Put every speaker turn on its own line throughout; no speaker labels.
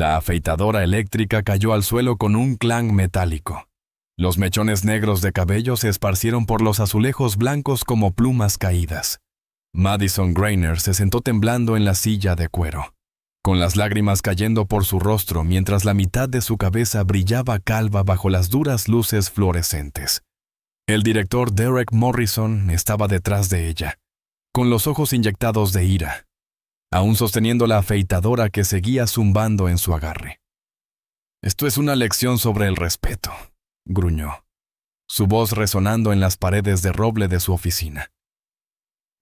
La afeitadora eléctrica cayó al suelo con un clang metálico. Los mechones negros de cabello se esparcieron por los azulejos blancos como plumas caídas. Madison Grainer se sentó temblando en la silla de cuero, con las lágrimas cayendo por su rostro mientras la mitad de su cabeza brillaba calva bajo las duras luces fluorescentes. El director Derek Morrison estaba detrás de ella, con los ojos inyectados de ira, aún sosteniendo la afeitadora que seguía zumbando en su agarre. «Esto es una lección sobre el respeto», gruñó, su voz resonando en las paredes de roble de su oficina.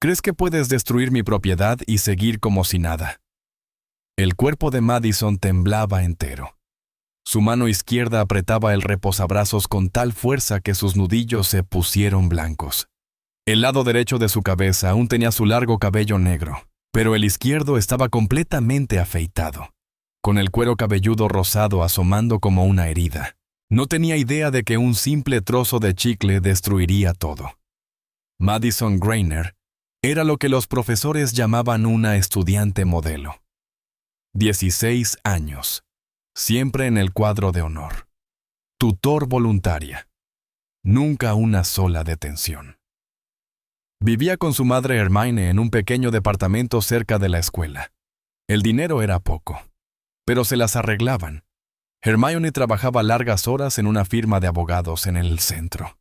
«¿Crees que puedes destruir mi propiedad y seguir como si nada?» El cuerpo de Madison temblaba entero. Su mano izquierda apretaba el reposabrazos con tal fuerza que sus nudillos se pusieron blancos. El lado derecho de su cabeza aún tenía su largo cabello negro, pero el izquierdo estaba completamente afeitado, con el cuero cabelludo rosado asomando como una herida. No tenía idea de que un simple trozo de chicle destruiría todo. Madison Grainer era lo que los profesores llamaban una estudiante modelo. 16 años, siempre en el cuadro de honor. Tutor voluntaria. Nunca una sola detención. Vivía con su madre Hermione en un pequeño departamento cerca de la escuela. El dinero era poco, pero se las arreglaban. Hermione trabajaba largas horas en una firma de abogados en el centro,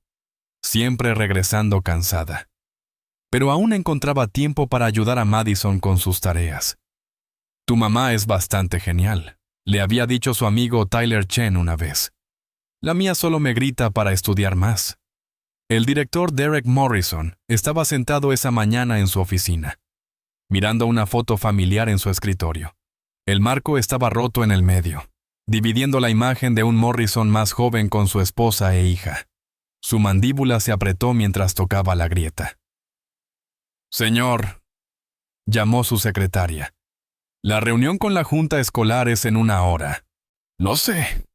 siempre regresando cansada. Pero aún encontraba tiempo para ayudar a Madison con sus tareas. «Tu mamá es bastante genial», le había dicho su amigo Tyler Chen una vez. «La mía solo me grita para estudiar más». El director Derek Morrison estaba sentado esa mañana en su oficina, mirando una foto familiar en su escritorio. El marco estaba roto en el medio, dividiendo la imagen de un Morrison más joven con su esposa e hija. Su mandíbula se apretó mientras tocaba la grieta. «Señor», llamó su secretaria. «La reunión con la junta escolar es en 1 hora». «Lo sé»,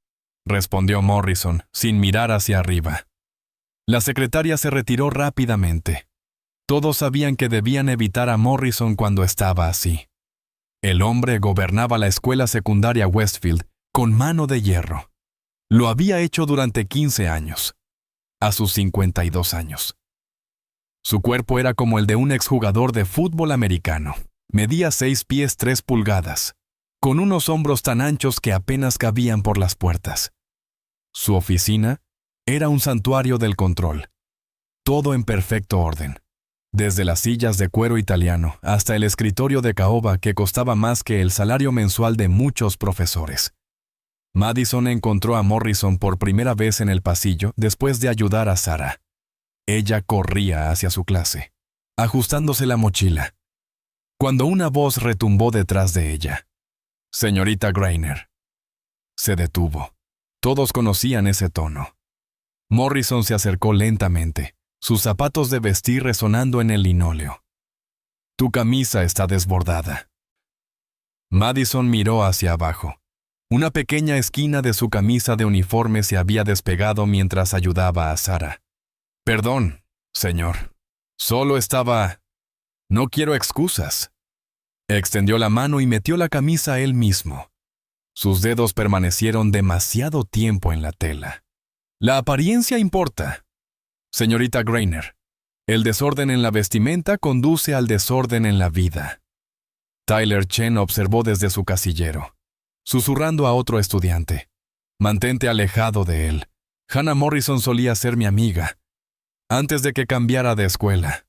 respondió Morrison, sin mirar hacia arriba. La secretaria se retiró rápidamente. Todos sabían que debían evitar a Morrison cuando estaba así. El hombre gobernaba la escuela secundaria Westfield con mano de hierro. Lo había hecho durante 15 años, a sus 52 años. Su cuerpo era como el de un exjugador de fútbol americano. Medía 6 pies 3 pulgadas, con unos hombros tan anchos que apenas cabían por las puertas. Su oficina era un santuario del control. Todo en perfecto orden, desde las sillas de cuero italiano hasta el escritorio de caoba que costaba más que el salario mensual de muchos profesores. Madison encontró a Morrison por primera vez en el pasillo después de ayudar a Sarah. Ella corría hacia su clase, ajustándose la mochila, cuando una voz retumbó detrás de ella. «Señorita Grainer». Se detuvo. Todos conocían ese tono. Morrison se acercó lentamente, sus zapatos de vestir resonando en el linóleo. «Tu camisa está desbordada». Madison miró hacia abajo. Una pequeña esquina de su camisa de uniforme se había despegado mientras ayudaba a Sarah. «Perdón, señor. Solo estaba... No quiero excusas». Extendió la mano y metió la camisa él mismo. Sus dedos permanecieron demasiado tiempo en la tela. «La apariencia importa. Señorita Grainer, el desorden en la vestimenta conduce al desorden en la vida». Tyler Chen observó desde su casillero, susurrando a otro estudiante. «Mantente alejado de él. Hannah Morrison solía ser mi amiga, antes de que cambiara de escuela».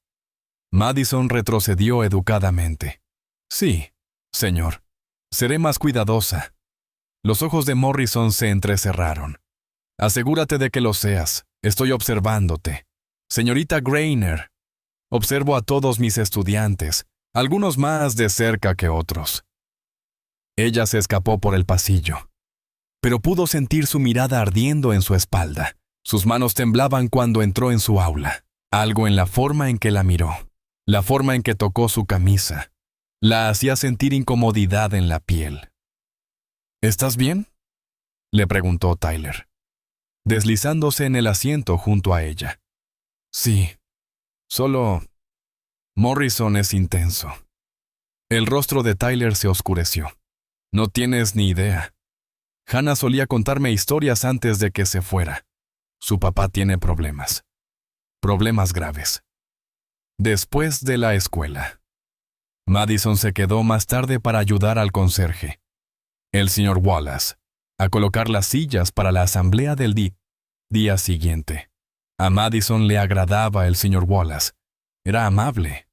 Madison retrocedió educadamente. «Sí, señor. Seré más cuidadosa». Los ojos de Morrison se entrecerraron. «Asegúrate de que lo seas. Estoy observándote. Señorita Grainer. Observo a todos mis estudiantes, algunos más de cerca que otros». Ella se escapó por el pasillo, pero pudo sentir su mirada ardiendo en su espalda. Sus manos temblaban cuando entró en su aula. Algo en la forma en que la miró, la forma en que tocó su camisa, la hacía sentir incomodidad en la piel. «¿Estás bien?», le preguntó Tyler, deslizándose en el asiento junto a ella. «Sí, solo... Morrison es intenso». El rostro de Tyler se oscureció. «No tienes ni idea. Hannah solía contarme historias antes de que se fuera. Su papá tiene problemas. Problemas graves. Después de la escuela, Madison se quedó más tarde para ayudar al conserje, el señor Wallace, a colocar las sillas para la asamblea del día siguiente. A Madison le agradaba el señor Wallace. Era amable.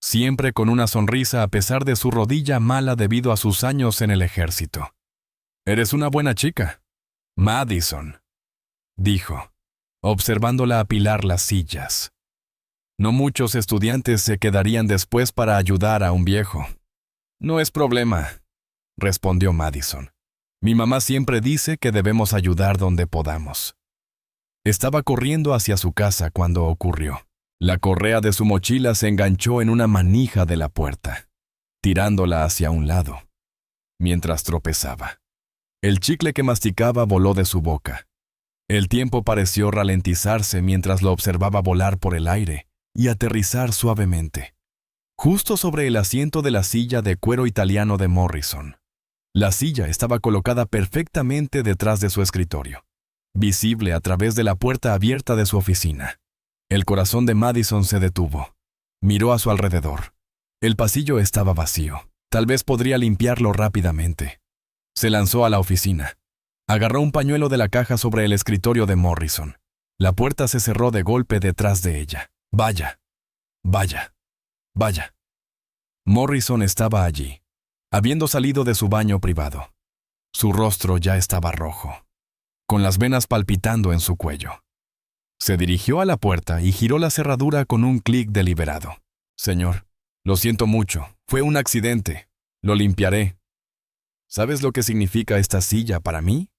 Siempre con una sonrisa a pesar de su rodilla mala debido a sus años en el ejército. «Eres una buena chica, Madison», dijo, observándola apilar las sillas. No muchos estudiantes se quedarían después para ayudar a un viejo. «No es problema», respondió Madison. «Mi mamá siempre dice que debemos ayudar donde podamos». Estaba corriendo hacia su casa cuando ocurrió. La correa de su mochila se enganchó en una manija de la puerta, tirándola hacia un lado, mientras tropezaba. El chicle que masticaba voló de su boca. El tiempo pareció ralentizarse mientras lo observaba volar por el aire y aterrizar suavemente, justo sobre el asiento de la silla de cuero italiano de Morrison. La silla estaba colocada perfectamente detrás de su escritorio, visible a través de la puerta abierta de su oficina. El corazón de Madison se detuvo. Miró a su alrededor. El pasillo estaba vacío. Tal vez podría limpiarlo rápidamente. Se lanzó a la oficina. Agarró un pañuelo de la caja sobre el escritorio de Morrison. La puerta se cerró de golpe detrás de ella. «Vaya, vaya, vaya». Morrison estaba allí, habiendo salido de su baño privado. Su rostro ya estaba rojo, con las venas palpitando en su cuello. Se dirigió a la puerta y giró la cerradura con un clic deliberado. «Señor, lo siento mucho. Fue un accidente. Lo limpiaré. ¿Sabes lo que significa esta silla para mí?»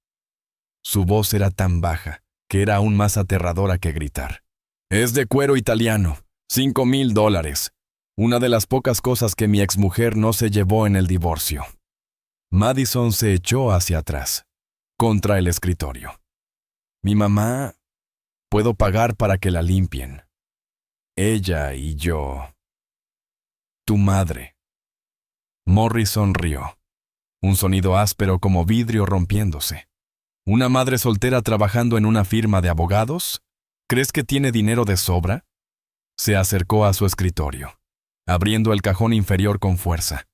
Su voz era tan baja que era aún más aterradora que gritar. «Es de cuero italiano. $5,000. Una de las pocas cosas que mi exmujer no se llevó en el divorcio». Madison se echó hacia atrás, contra el escritorio. «Mi mamá... Puedo pagar para que la limpien. Ella y yo... Tu madre». Morrison rió. Un sonido áspero como vidrio rompiéndose. ¿Una madre soltera trabajando en una firma de abogados? ¿Crees que tiene dinero de sobra? Se acercó a su escritorio, abriendo el cajón inferior con fuerza.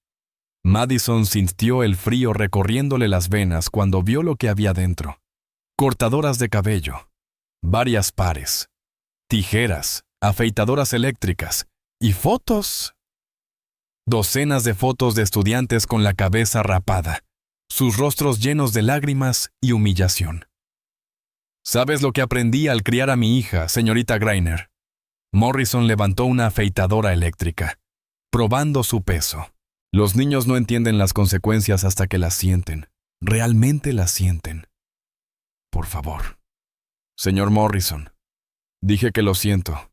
Madison sintió el frío recorriéndole las venas cuando vio lo que había dentro. Cortadoras de cabello, varias pares, tijeras, afeitadoras eléctricas y fotos. Docenas de fotos de estudiantes con la cabeza rapada, sus rostros llenos de lágrimas y humillación. «¿Sabes lo que aprendí al criar a mi hija, señorita Greiner?» Morrison levantó una afeitadora eléctrica, probando su peso. Los niños no entienden las consecuencias hasta que las sienten. Realmente las sienten. «Por favor». «Señor Morrison, dije que lo siento».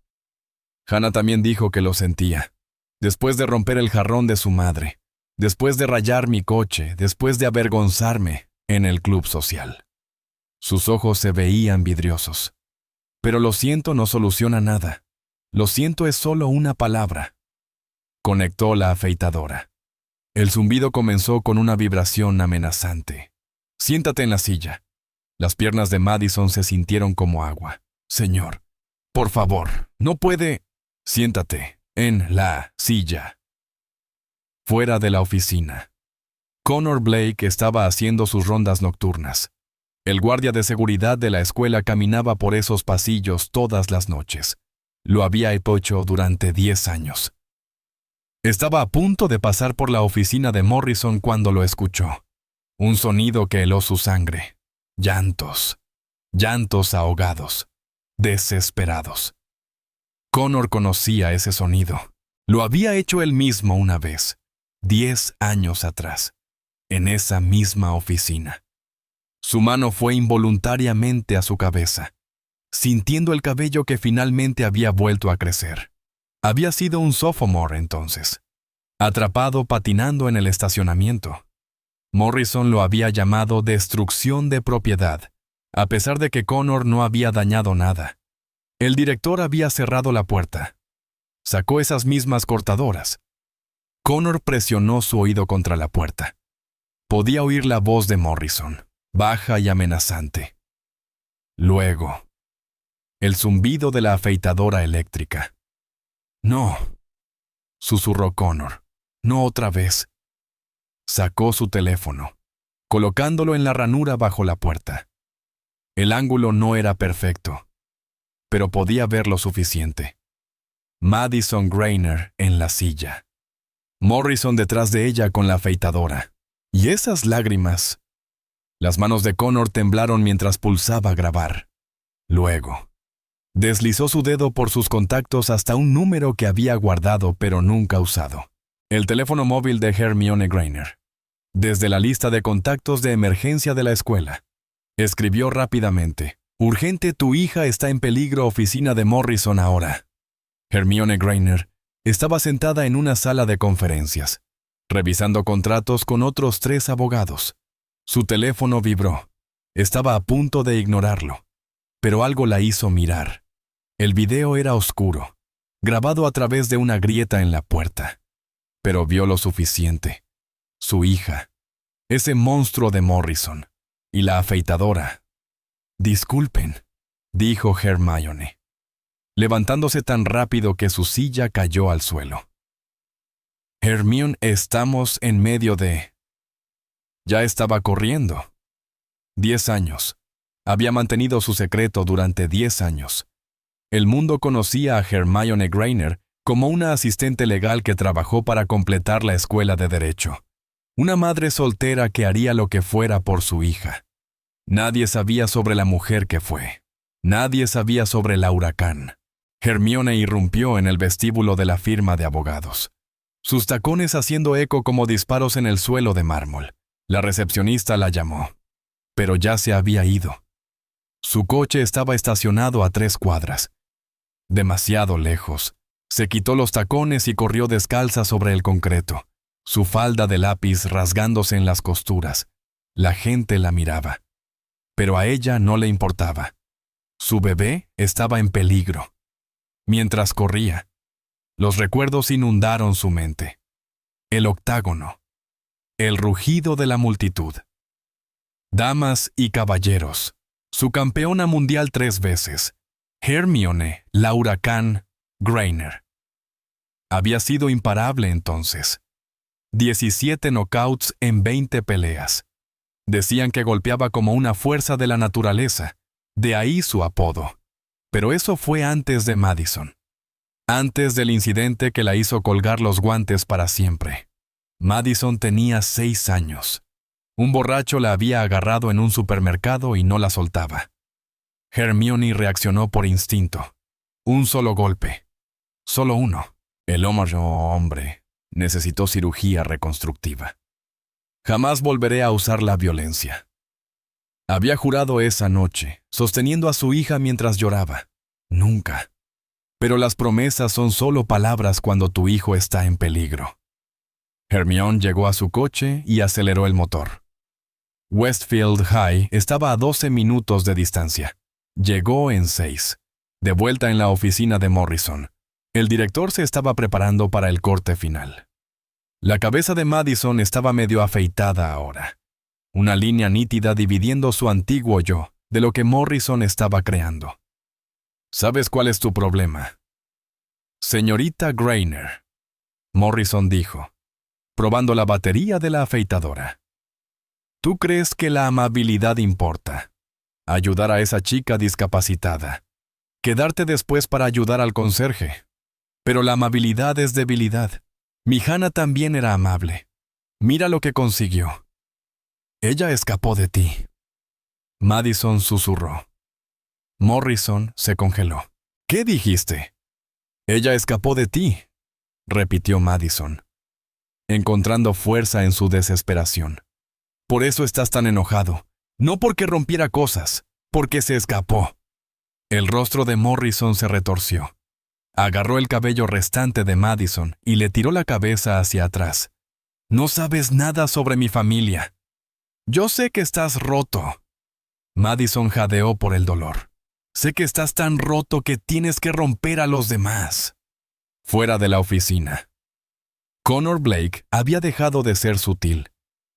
Hannah también dijo que lo sentía. Después de romper el jarrón de su madre, después de rayar mi coche, después de avergonzarme en el club social. Sus ojos se veían vidriosos. «Pero lo siento no soluciona nada. Lo siento es solo una palabra». Conectó la afeitadora. El zumbido comenzó con una vibración amenazante. «Siéntate en la silla». Las piernas de Madison se sintieron como agua. «Señor, por favor, no puede...» «Siéntate en la silla». Fuera de la oficina, Connor Blake estaba haciendo sus rondas nocturnas. El guardia de seguridad de la escuela caminaba por esos pasillos todas las noches. Lo había hecho durante 10 años. Estaba a punto de pasar por la oficina de Morrison cuando lo escuchó. Un sonido que heló su sangre. Llantos. Llantos ahogados. Desesperados. Connor conocía ese sonido. Lo había hecho él mismo una vez, 10 años atrás, en esa misma oficina. Su mano fue involuntariamente a su cabeza, sintiendo el cabello que finalmente había vuelto a crecer. Había sido un sophomore entonces, atrapado patinando en el estacionamiento. Morrison lo había llamado destrucción de propiedad, a pesar de que Connor no había dañado nada. El director había cerrado la puerta. Sacó esas mismas cortadoras. Connor presionó su oído contra la puerta. Podía oír la voz de Morrison. baja y amenazante. Luego, el zumbido de la afeitadora eléctrica. «No», susurró Connor. «No otra vez». Sacó su teléfono, colocándolo en la ranura bajo la puerta. El ángulo no era perfecto, pero podía ver lo suficiente. Madison Grainer en la silla. Morrison detrás de ella con la afeitadora. ¿Y esas lágrimas? Las manos de Connor temblaron mientras pulsaba grabar. Luego, deslizó su dedo por sus contactos hasta un número que había guardado pero nunca usado. El teléfono móvil de Hermione Grainer. Desde la lista de contactos de emergencia de la escuela. Escribió rápidamente. «Urgente, tu hija está en peligro, oficina de Morrison ahora». Hermione Grainer estaba sentada en una sala de conferencias, revisando contratos con otros 3 abogados. Su teléfono vibró. Estaba a punto de ignorarlo, pero algo la hizo mirar. El video era oscuro, grabado a través de una grieta en la puerta. Pero vio lo suficiente. Su hija, ese monstruo de Morrison, y la afeitadora. «Disculpen», dijo Hermione, levantándose tan rápido que su silla cayó al suelo. «Hermione, estamos en medio de...» Ya estaba corriendo. 10 años. Había mantenido su secreto durante 10 años. El mundo conocía a Hermione Grainer como una asistente legal que trabajó para completar la escuela de Derecho. Una madre soltera que haría lo que fuera por su hija. Nadie sabía sobre la mujer que fue. Nadie sabía sobre Laura Kahn. Hermione irrumpió en el vestíbulo de la firma de abogados, sus tacones haciendo eco como disparos en el suelo de mármol. La recepcionista la llamó, pero ya se había ido. Su coche estaba estacionado a 3 cuadras. Demasiado lejos. Se quitó los tacones y corrió descalza sobre el concreto, su falda de lápiz rasgándose en las costuras. La gente la miraba, pero a ella no le importaba. Su bebé estaba en peligro. Mientras corría, los recuerdos inundaron su mente. El octágono. El rugido de la multitud. Damas y caballeros, su campeona mundial 3 veces, Hermione Laura Kahn Grainer. Había sido imparable entonces. 17 knockouts en 20 peleas. Decían que golpeaba como una fuerza de la naturaleza, de ahí su apodo. Pero eso fue antes de Madison. Antes del incidente que la hizo colgar los guantes para siempre. Madison tenía 6 años. Un borracho la había agarrado en un supermercado y no la soltaba. Hermione reaccionó por instinto. Un solo golpe. Solo uno. El hombre necesitó cirugía reconstructiva. Jamás volveré a usar la violencia. Había jurado esa noche, sosteniendo a su hija mientras lloraba. Nunca. Pero las promesas son solo palabras cuando tu hijo está en peligro. Hermione llegó a su coche y aceleró el motor. Westfield High estaba a 12 minutos de distancia. Llegó en 6. De vuelta en la oficina de Morrison. El director se estaba preparando para el corte final. La cabeza de Madison estaba medio afeitada ahora. Una línea nítida dividiendo su antiguo yo de lo que Morrison estaba creando. ¿Sabes cuál es tu problema? Señorita Grainer, Morrison dijo, probando la batería de la afeitadora. ¿Tú crees que la amabilidad importa? Ayudar a esa chica discapacitada. Quedarte después para ayudar al conserje. Pero la amabilidad es debilidad. Mi Hannah también era amable. Mira lo que consiguió. Ella escapó de ti. Madison susurró. Morrison se congeló. ¿Qué dijiste? Ella escapó de ti, repitió Madison, encontrando fuerza en su desesperación. Por eso estás tan enojado. No porque rompiera cosas, porque se escapó. El rostro de Morrison se retorció. Agarró el cabello restante de Madison y le tiró la cabeza hacia atrás. No sabes nada sobre mi familia. Yo sé que estás roto. Madison jadeó por el dolor. Sé que estás tan roto que tienes que romper a los demás. Fuera de la oficina. Connor Blake había dejado de ser sutil.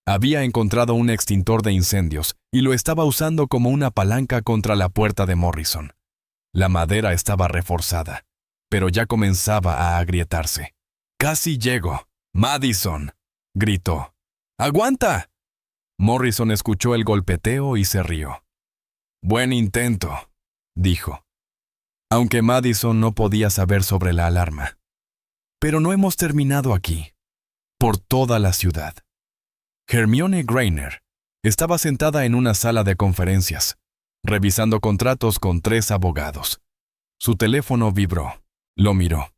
Había encontrado un extintor de incendios y lo estaba usando como una palanca contra la puerta de Morrison. La madera estaba reforzada, pero ya comenzaba a agrietarse. «¡Casi llego! ¡Madison!», gritó. «¡Aguanta!». Morrison escuchó el golpeteo y se rió. «Buen intento», dijo, aunque Madison no podía saber sobre la alarma. «Pero no hemos terminado aquí. Por toda la ciudad». Hermione Granger estaba sentada en una sala de conferencias, revisando contratos con 3 abogados. Su teléfono vibró. Lo miró.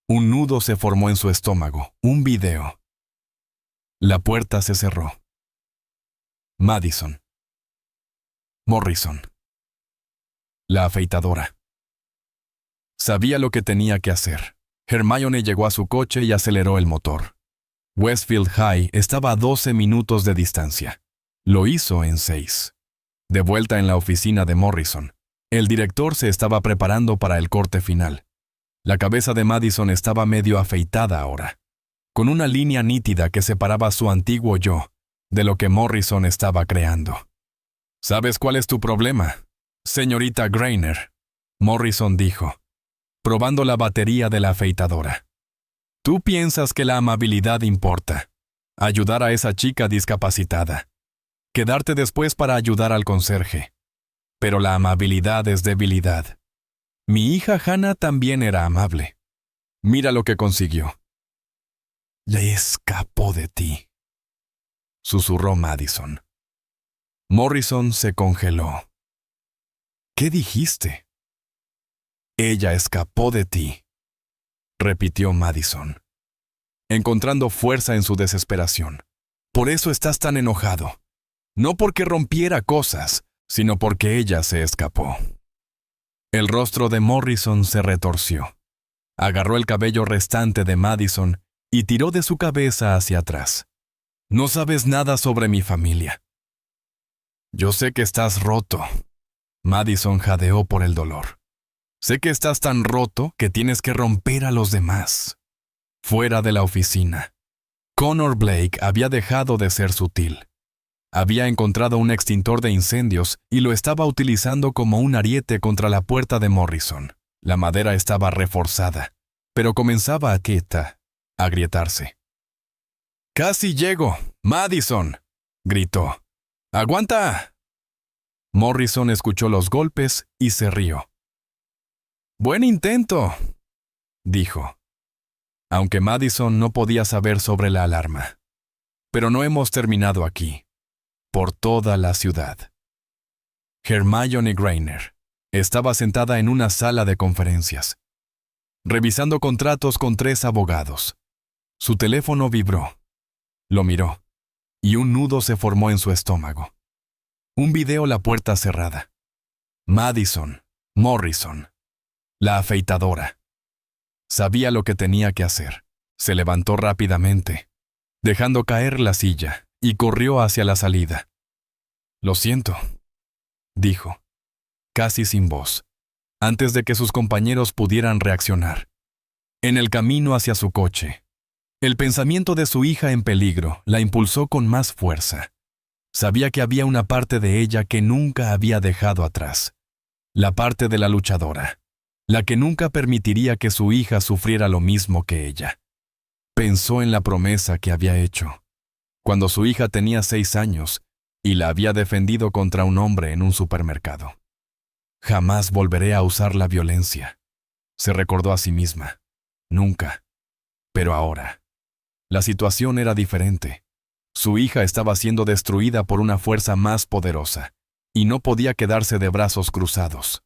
Un nudo se formó en su estómago. Un video. La puerta se cerró. Madison. Morrison. La afeitadora. Sabía lo que tenía que hacer. Hermione llegó a su coche y aceleró el motor. Westfield High estaba a 12 minutos de distancia. Lo hizo en 6. De vuelta en la oficina de Morrison, el director se estaba preparando para el corte final. La cabeza de Madison estaba medio afeitada ahora, con una línea nítida que separaba su antiguo yo de lo que Morrison estaba creando. «¿Sabes cuál es tu problema, señorita Granger?», Morrison dijo, probando la batería de la afeitadora. «Tú piensas que la amabilidad importa. Ayudar a esa chica discapacitada. Quedarte después para ayudar al conserje. Pero la amabilidad es debilidad. Mi hija Hannah también era amable. Mira lo que consiguió». «Le escapó de ti», susurró Madison. Morrison se congeló. «¿Qué dijiste?». «Ella escapó de ti», repitió Madison, encontrando fuerza en su desesperación. «Por eso estás tan enojado. No porque rompiera cosas, sino porque ella se escapó». El rostro de Morrison se retorció. Agarró el cabello restante de Madison y tiró de su cabeza hacia atrás. «No sabes nada sobre mi familia». «Yo sé que estás roto». Madison jadeó por el dolor. «Sé que estás tan roto que tienes que romper a los demás». Fuera de la oficina, Connor Blake había dejado de ser sutil. Había encontrado un extintor de incendios y lo estaba utilizando como un ariete contra la puerta de Morrison. La madera estaba reforzada, pero comenzaba a agrietarse. «¡Casi llego! ¡Madison!», gritó. «¡Aguanta!». Morrison escuchó los golpes y se rió. «Buen intento», dijo, aunque Madison no podía saber sobre la alarma. «Pero no hemos terminado aquí. Por toda la ciudad». Hermione Granger estaba sentada en una sala de conferencias, revisando contratos con 3 abogados. Su teléfono vibró. Lo miró, y un nudo se formó en su estómago. Un video, la puerta cerrada. Madison, Morrison, la afeitadora. Sabía lo que tenía que hacer. Se levantó rápidamente, dejando caer la silla, y corrió hacia la salida. «Lo siento», dijo, casi sin voz, antes de que sus compañeros pudieran reaccionar. En el camino hacia su coche, el pensamiento de su hija en peligro la impulsó con más fuerza. Sabía que había una parte de ella que nunca había dejado atrás. La parte de la luchadora, la que nunca permitiría que su hija sufriera lo mismo que ella. Pensó en la promesa que había hecho, cuando su hija tenía 6 años y la había defendido contra un hombre en un supermercado. «Jamás volveré a usar la violencia», se recordó a sí misma. «Nunca». Pero ahora, la situación era diferente. Su hija estaba siendo destruida por una fuerza más poderosa, y no podía quedarse de brazos cruzados.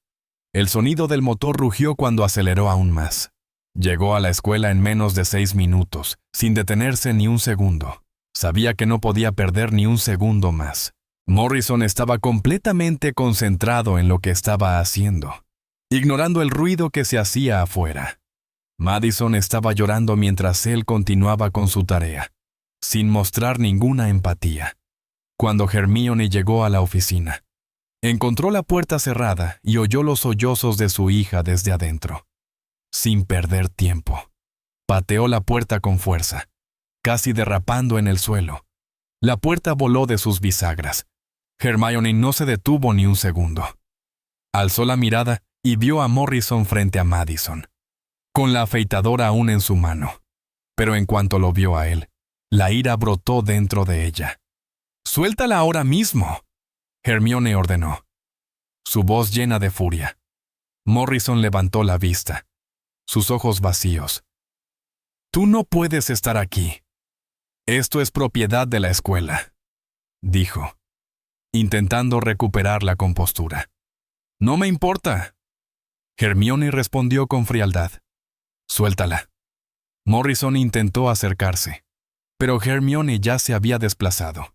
El sonido del motor rugió cuando aceleró aún más. Llegó a la escuela en menos de 6 minutos, sin detenerse ni un segundo. Sabía que no podía perder ni un segundo más. Morrison estaba completamente concentrado en lo que estaba haciendo, ignorando el ruido que se hacía afuera. Madison estaba llorando mientras él continuaba con su tarea, sin mostrar ninguna empatía. Cuando Hermione llegó a la oficina, encontró la puerta cerrada y oyó los sollozos de su hija desde adentro. Sin perder tiempo, pateó la puerta con fuerza, casi derrapando en el suelo. La puerta voló de sus bisagras. Hermione no se detuvo ni un segundo. Alzó la mirada y vio a Morrison frente a Madison, con la afeitadora aún en su mano. Pero en cuanto lo vio a él, la ira brotó dentro de ella. «¡Suéltala ahora mismo!», Hermione ordenó, su voz llena de furia. Morrison levantó la vista, sus ojos vacíos. «Tú no puedes estar aquí. Esto es propiedad de la escuela», dijo, intentando recuperar la compostura. «No me importa». Hermione respondió con frialdad. «Suéltala». Morrison intentó acercarse, pero Hermione ya se había desplazado,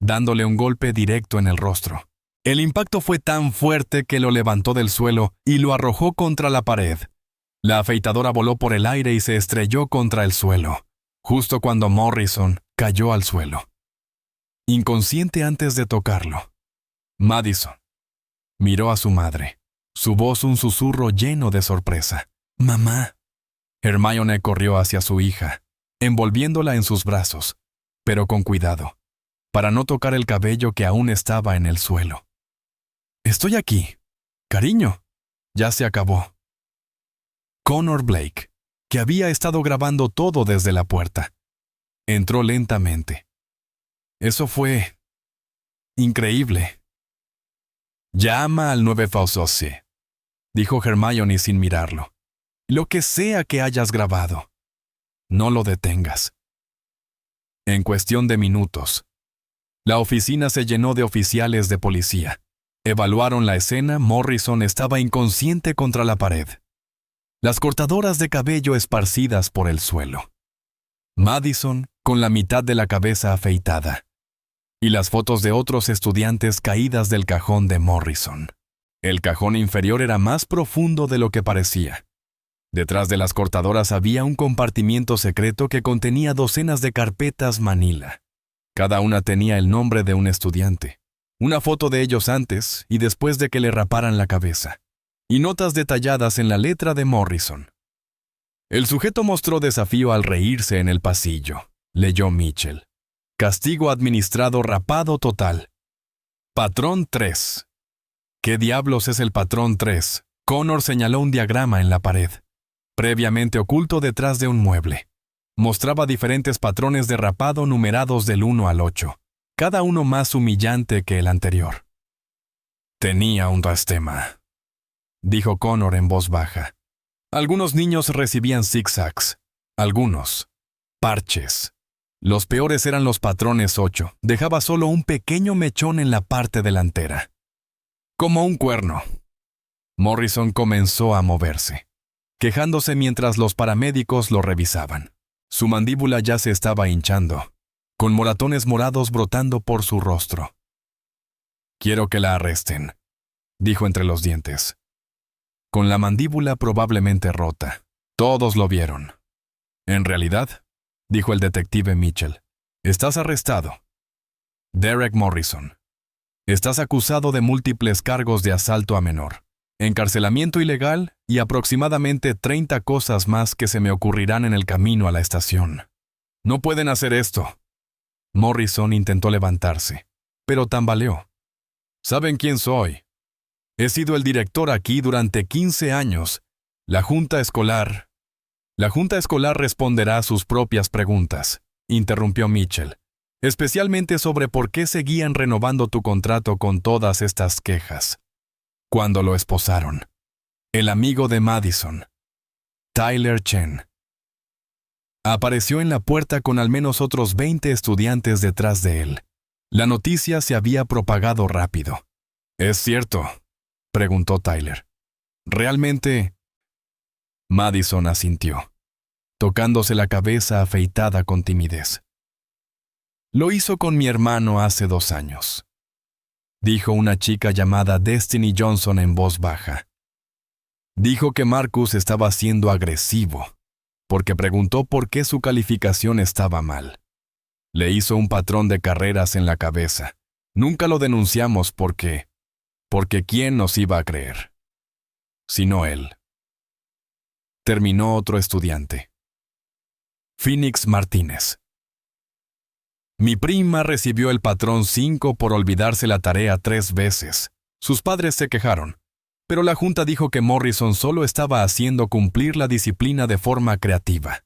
dándole un golpe directo en el rostro. El impacto fue tan fuerte que lo levantó del suelo y lo arrojó contra la pared. La afeitadora voló por el aire y se estrelló contra el suelo, justo cuando Morrison cayó al suelo, inconsciente antes de tocarlo. Madison miró a su madre, su voz un susurro lleno de sorpresa. «Mamá». Hermione corrió hacia su hija, envolviéndola en sus brazos, pero con cuidado, para no tocar el cabello que aún estaba en el suelo. «Estoy aquí, cariño. Ya se acabó». Connor Blake, que había estado grabando todo desde la puerta, entró lentamente. «Eso fue increíble». «Llama al 9 Faucioso», dijo Hermione sin mirarlo. «Lo que sea que hayas grabado, no lo detengas». En cuestión de minutos, la oficina se llenó de oficiales de policía. Evaluaron la escena. Morrison estaba inconsciente contra la pared, las cortadoras de cabello esparcidas por el suelo. Madison con la mitad de la cabeza afeitada, y las fotos de otros estudiantes caídas del cajón de Morrison. El cajón inferior era más profundo de lo que parecía. Detrás de las cortadoras había un compartimiento secreto que contenía docenas de carpetas manila. Cada una tenía el nombre de un estudiante, una foto de ellos antes y después de que le raparan la cabeza, y notas detalladas en la letra de Morrison. El sujeto mostró desafío al reírse en el pasillo. Leyó Mitchell. «Castigo administrado rapado total. Patrón 3». «¿Qué diablos es el patrón 3?» Connor señaló un diagrama en la pared, previamente oculto detrás de un mueble. Mostraba diferentes patrones de rapado numerados del 1 al 8, cada uno más humillante que el anterior. «Tenía un rastema», dijo Connor en voz baja. Algunos niños recibían zigzags, algunos parches. Los peores eran los patrones 8. Dejaba solo un pequeño mechón en la parte delantera, como un cuerno. Morrison comenzó a moverse, quejándose mientras los paramédicos lo revisaban. Su mandíbula ya se estaba hinchando, con moratones morados brotando por su rostro. «Quiero que la arresten», dijo entre los dientes, con la mandíbula probablemente rota. Todos lo vieron. «En realidad», dijo el detective Mitchell, «estás arrestado. Derek Morrison. Estás acusado de múltiples cargos de asalto a menor, encarcelamiento ilegal y aproximadamente 30 cosas más que se me ocurrirán en el camino a la estación». «No pueden hacer esto». Morrison intentó levantarse, pero tambaleó. «¿Saben quién soy? He sido el director aquí durante 15 años. La Junta Escolar responderá a sus propias preguntas», interrumpió Mitchell, «especialmente sobre por qué seguían renovando tu contrato con todas estas quejas». Cuando lo esposaron, el amigo de Madison, Tyler Chen, apareció en la puerta con al menos otros 20 estudiantes detrás de él. La noticia se había propagado rápido. «¿Es cierto?», preguntó Tyler. «¿Realmente?» Madison asintió, tocándose la cabeza afeitada con timidez. «Lo hizo con mi hermano hace 2 años», dijo una chica llamada Destiny Johnson en voz baja. Dijo que Marcus estaba siendo agresivo, porque preguntó por qué su calificación estaba mal. Le hizo un patrón de carreras en la cabeza. Nunca lo denunciamos porque ¿quién nos iba a creer? Sino él. Terminó otro estudiante. Phoenix Martínez. Mi prima recibió el patrón 5 por olvidarse la tarea 3 veces. Sus padres se quejaron, pero la junta dijo que Morrison solo estaba haciendo cumplir la disciplina de forma creativa.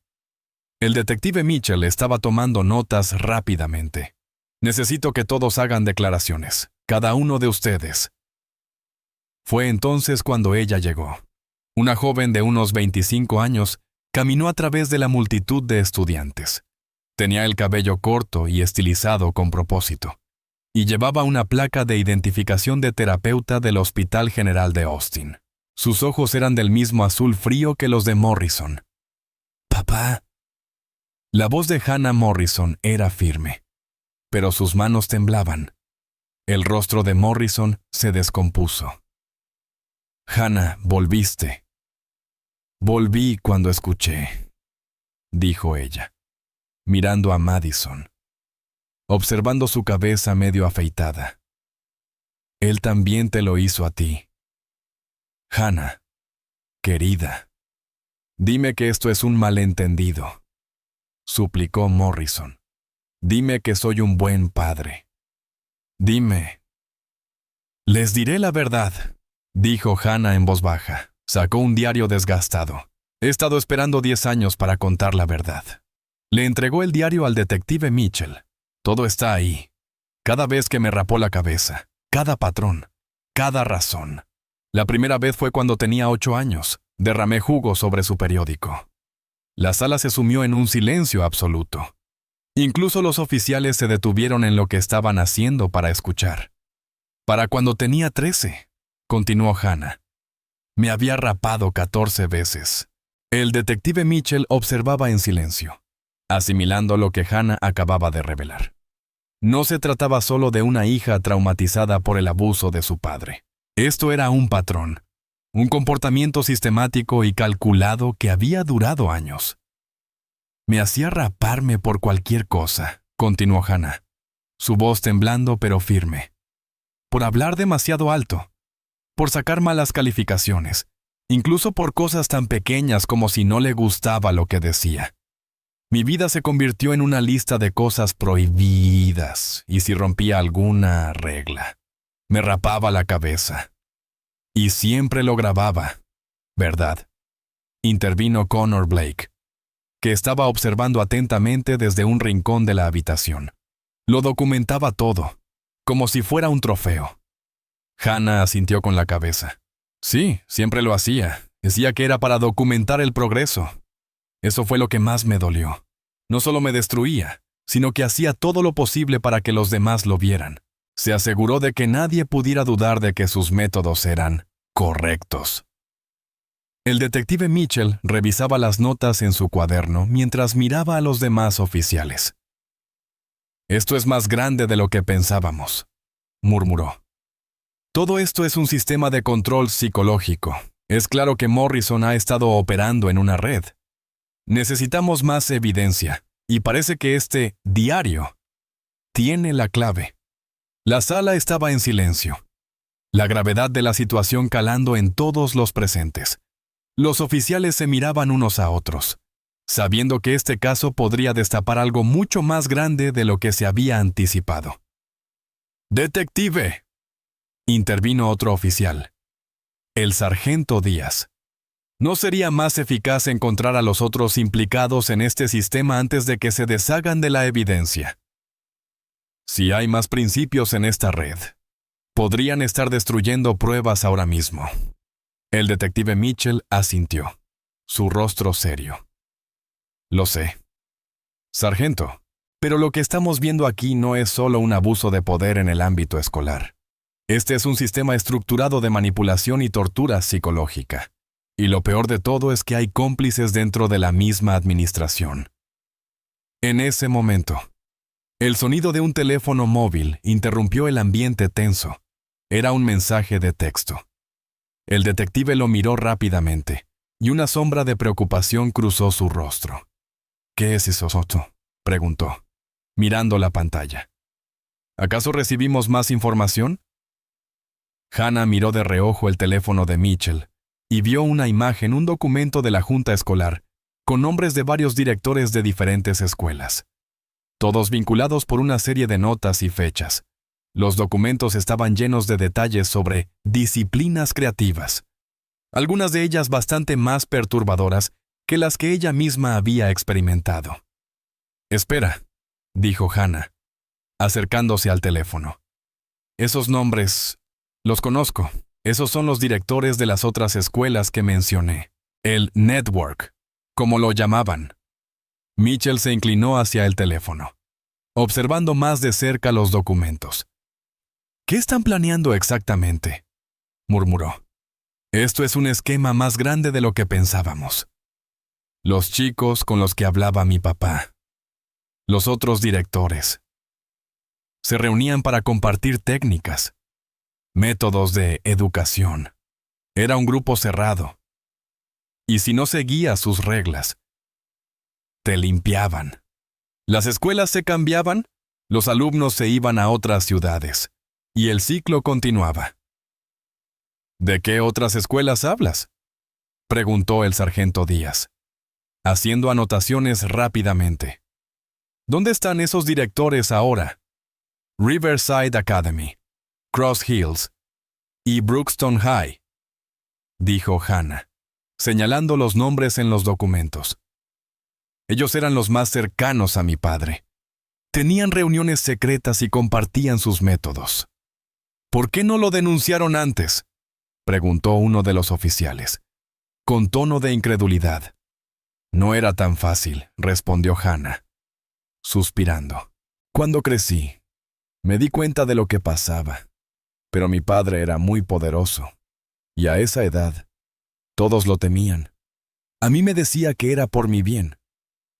El detective Mitchell estaba tomando notas rápidamente. Necesito que todos hagan declaraciones, cada uno de ustedes. Fue entonces cuando ella llegó. Una joven de unos 25 años caminó a través de la multitud de estudiantes. Tenía el cabello corto y estilizado con propósito, y llevaba una placa de identificación de terapeuta del Hospital General de Austin. Sus ojos eran del mismo azul frío que los de Morrison. «Papá». La voz de Hannah Morrison era firme, pero sus manos temblaban. El rostro de Morrison se descompuso. «Hannah, volviste». «Volví cuando escuché», dijo ella, mirando a Madison, observando su cabeza medio afeitada. «Él también te lo hizo a ti». «Hannah, querida, dime que esto es un malentendido», suplicó Morrison. «Dime que soy un buen padre. Dime». «Les diré la verdad», dijo Hannah en voz baja. Sacó un diario desgastado. «He estado esperando 10 años para contar la verdad». Le entregó el diario al detective Mitchell. Todo está ahí. Cada vez que me rapó la cabeza, cada patrón, cada razón. La primera vez fue cuando tenía 8 años. Derramé jugo sobre su periódico. La sala se sumió en un silencio absoluto. Incluso los oficiales se detuvieron en lo que estaban haciendo para escuchar. «Para cuando tenía 13», continuó Hannah. «Me había rapado 14 veces». El detective Mitchell observaba en silencio, asimilando lo que Hannah acababa de revelar. No se trataba solo de una hija traumatizada por el abuso de su padre. Esto era un patrón, un comportamiento sistemático y calculado que había durado años. «Me hacía raparme por cualquier cosa», continuó Hannah, su voz temblando pero firme. «Por hablar demasiado alto, por sacar malas calificaciones, incluso por cosas tan pequeñas como si no le gustaba lo que decía. Mi vida se convirtió en una lista de cosas prohibidas, y si rompía alguna regla, me rapaba la cabeza. Y siempre lo grababa, ¿verdad?», intervino Connor Blake, que estaba observando atentamente desde un rincón de la habitación. Lo documentaba todo, como si fuera un trofeo. Hannah asintió con la cabeza. «Sí, siempre lo hacía. Decía que era para documentar el progreso. Eso fue lo que más me dolió. No solo me destruía, sino que hacía todo lo posible para que los demás lo vieran. Se aseguró de que nadie pudiera dudar de que sus métodos eran correctos». El detective Mitchell revisaba las notas en su cuaderno mientras miraba a los demás oficiales. «Esto es más grande de lo que pensábamos», murmuró. «Todo esto es un sistema de control psicológico. Es claro que Morrison ha estado operando en una red. Necesitamos más evidencia, y parece que este diario tiene la clave». La sala estaba en silencio, la gravedad de la situación calando en todos los presentes. Los oficiales se miraban unos a otros, sabiendo que este caso podría destapar algo mucho más grande de lo que se había anticipado. «Detective», intervino otro oficial, el sargento Díaz. «¿No sería más eficaz encontrar a los otros implicados en este sistema antes de que se deshagan de la evidencia? Si hay más principios en esta red, podrían estar destruyendo pruebas ahora mismo». El detective Mitchell asintió, su rostro serio. «Lo sé, sargento, pero lo que estamos viendo aquí no es solo un abuso de poder en el ámbito escolar. Este es un sistema estructurado de manipulación y tortura psicológica. Y lo peor de todo es que hay cómplices dentro de la misma administración». En ese momento, el sonido de un teléfono móvil interrumpió el ambiente tenso. Era un mensaje de texto. El detective lo miró rápidamente, y una sombra de preocupación cruzó su rostro. «¿Qué es eso, Soto?», preguntó, mirando la pantalla. «¿Acaso recibimos más información?». Hannah miró de reojo el teléfono de Mitchell y vio una imagen, un documento de la junta escolar, con nombres de varios directores de diferentes escuelas. todos vinculados por una serie de notas y fechas. Los documentos estaban llenos de detalles sobre disciplinas creativas, algunas de ellas bastante más perturbadoras que las que ella misma había experimentado. «Espera», dijo Hannah, acercándose al teléfono. «Esos nombres, los conozco. Esos son los directores de las otras escuelas que mencioné. El network, como lo llamaban». Mitchell se inclinó hacia el teléfono, observando más de cerca los documentos. «¿Qué están planeando exactamente?», murmuró. «Esto es un esquema más grande de lo que pensábamos. Los chicos con los que hablaba mi papá, los otros directores, se reunían para compartir técnicas, métodos de educación. Era un grupo cerrado. Y si no seguías sus reglas, te limpiaban. Las escuelas se cambiaban, los alumnos se iban a otras ciudades, y el ciclo continuaba». «¿De qué otras escuelas hablas?», preguntó el sargento Díaz, haciendo anotaciones rápidamente. «¿Dónde están esos directores ahora?» «Riverside Academy, Cross Hills y Brookston High», dijo Hannah, señalando los nombres en los documentos. «Ellos eran los más cercanos a mi padre. Tenían reuniones secretas y compartían sus métodos». «¿Por qué no lo denunciaron antes?», preguntó uno de los oficiales, con tono de incredulidad. «No era tan fácil», respondió Hannah, suspirando. «Cuando crecí, me di cuenta de lo que pasaba, pero mi padre era muy poderoso, y a esa edad, todos lo temían. A mí me decía que era por mi bien,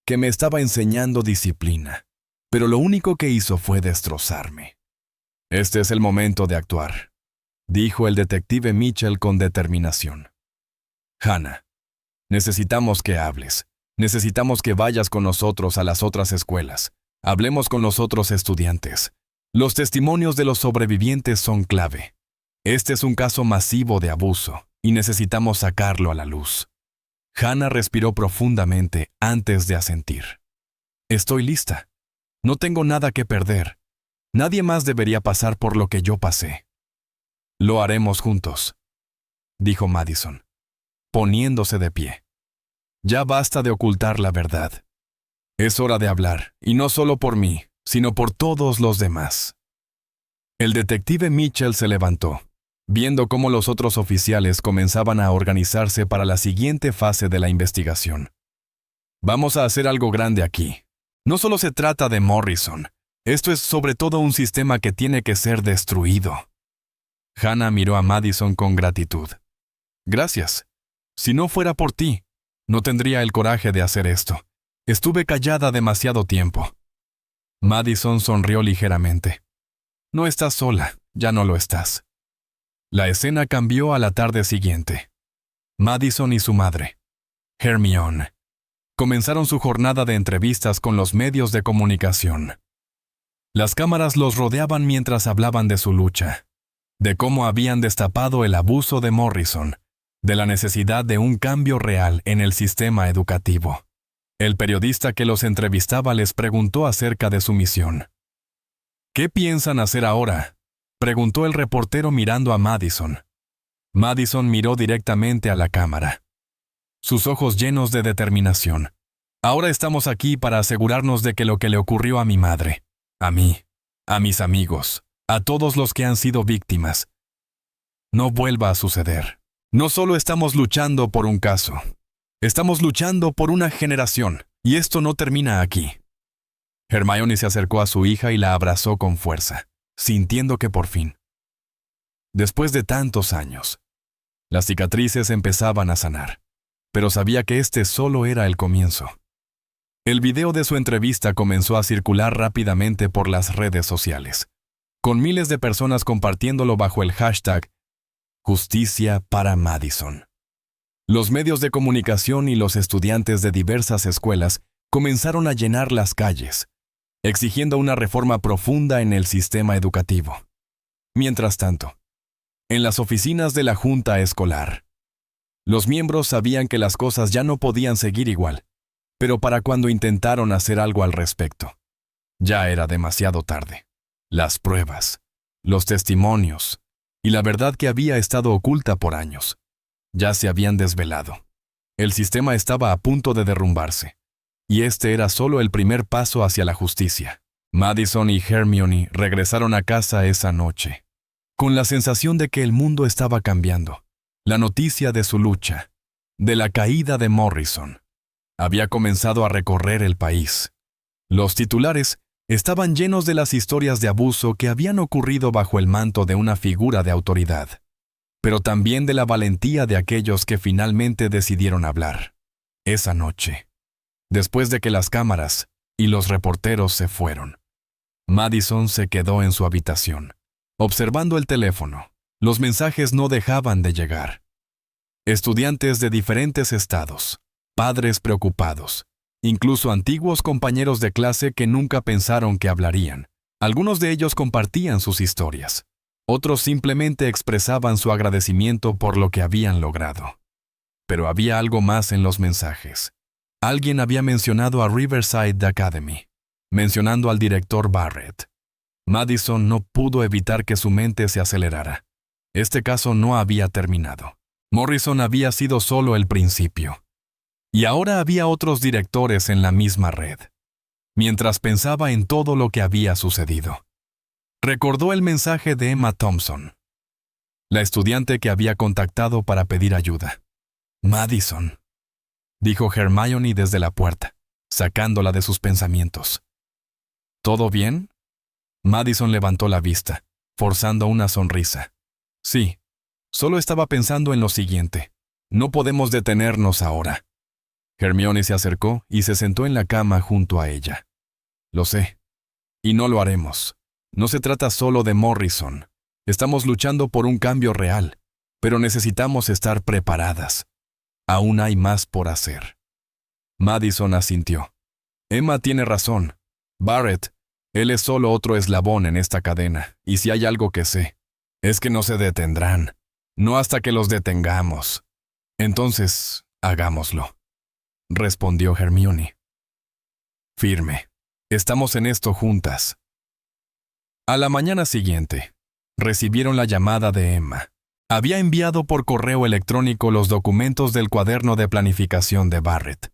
que me estaba enseñando disciplina, pero lo único que hizo fue destrozarme». «Este es el momento de actuar», dijo el detective Mitchell con determinación. «Hannah, necesitamos que hables. Necesitamos que vayas con nosotros a las otras escuelas. Hablemos con los otros estudiantes. Los testimonios de los sobrevivientes son clave. Este es un caso masivo de abuso, y necesitamos sacarlo a la luz». Hannah respiró profundamente antes de asentir. «Estoy lista. No tengo nada que perder. Nadie más debería pasar por lo que yo pasé». «Lo haremos juntos», dijo Madison, poniéndose de pie. «Ya basta de ocultar la verdad. Es hora de hablar, y no solo por mí, sino por todos los demás». El detective Mitchell se levantó, viendo cómo los otros oficiales comenzaban a organizarse para la siguiente fase de la investigación. «Vamos a hacer algo grande aquí. No solo se trata de Morrison. Esto es sobre todo un sistema que tiene que ser destruido». Hannah miró a Madison con gratitud. «Gracias. Si no fuera por ti, no tendría el coraje de hacer esto. Estuve callada demasiado tiempo». Madison sonrió ligeramente. «No estás sola, ya no lo estás». La escena cambió a la tarde siguiente. Madison y su madre, Hermione, comenzaron su jornada de entrevistas con los medios de comunicación. Las cámaras los rodeaban mientras hablaban de su lucha, de cómo habían destapado el abuso de Morrison, de la necesidad de un cambio real en el sistema educativo. El periodista que los entrevistaba les preguntó acerca de su misión. «¿Qué piensan hacer ahora?», preguntó el reportero mirando a Madison. Madison miró directamente a la cámara, sus ojos llenos de determinación. «Ahora estamos aquí para asegurarnos de que lo que le ocurrió a mi madre, a mí, a mis amigos, a todos los que han sido víctimas, no vuelva a suceder. No solo estamos luchando por un caso, estamos luchando por una generación, y esto no termina aquí». Hermione se acercó a su hija y la abrazó con fuerza, sintiendo que por fin, después de tantos años, las cicatrices empezaban a sanar, pero sabía que este solo era el comienzo. El video de su entrevista comenzó a circular rápidamente por las redes sociales, con miles de personas compartiéndolo bajo el hashtag Justicia para Madison. Los medios de comunicación y los estudiantes de diversas escuelas comenzaron a llenar las calles, exigiendo una reforma profunda en el sistema educativo. Mientras tanto, en las oficinas de la Junta Escolar, los miembros sabían que las cosas ya no podían seguir igual, pero para cuando intentaron hacer algo al respecto, Ya era demasiado tarde. Las pruebas, los testimonios y la verdad que había estado oculta por años ya se habían desvelado. El sistema estaba a punto de derrumbarse, y este era solo el primer paso hacia la justicia. Madison y Hermione regresaron a casa esa noche, con la sensación de que el mundo estaba cambiando. La noticia de su lucha, de la caída de Morrison, había comenzado a recorrer el país. Los titulares estaban llenos de las historias de abuso que habían ocurrido bajo el manto de una figura de autoridad, pero también de la valentía de aquellos que finalmente decidieron hablar. Esa noche, después de que las cámaras y los reporteros se fueron, Madison se quedó en su habitación, observando el teléfono. Los mensajes no dejaban de llegar. Estudiantes de diferentes estados, padres preocupados, incluso antiguos compañeros de clase que nunca pensaron que hablarían. Algunos de ellos compartían sus historias. Otros simplemente expresaban su agradecimiento por lo que habían logrado. Pero había algo más en los mensajes. Alguien había mencionado a Riverside Academy, mencionando al director Barrett. Madison no pudo evitar que su mente se acelerara. Este caso no había terminado. Morrison había sido solo el principio. Y ahora había otros directores en la misma red. Mientras pensaba en todo lo que había sucedido, recordó el mensaje de Emma Thompson, la estudiante que había contactado para pedir ayuda. Madison, dijo Hermione desde la puerta, sacándola de sus pensamientos. ¿Todo bien? Madison levantó la vista, forzando una sonrisa. Sí, solo estaba pensando en lo siguiente. No podemos detenernos ahora. Hermione se acercó y se sentó en la cama junto a ella. Lo sé, y no lo haremos. No se trata solo de Morrison. Estamos luchando por un cambio real, pero necesitamos estar preparadas. Aún hay más por hacer. Madison asintió. Emma tiene razón. Barrett, él es solo otro eslabón en esta cadena, y si hay algo que sé, es que no se detendrán. No hasta que los detengamos. Entonces, hagámoslo, respondió Hermione. Firme. Estamos en esto juntas. A la mañana siguiente, recibieron la llamada de Emma. Había enviado por correo electrónico los documentos del cuaderno de planificación de Barrett.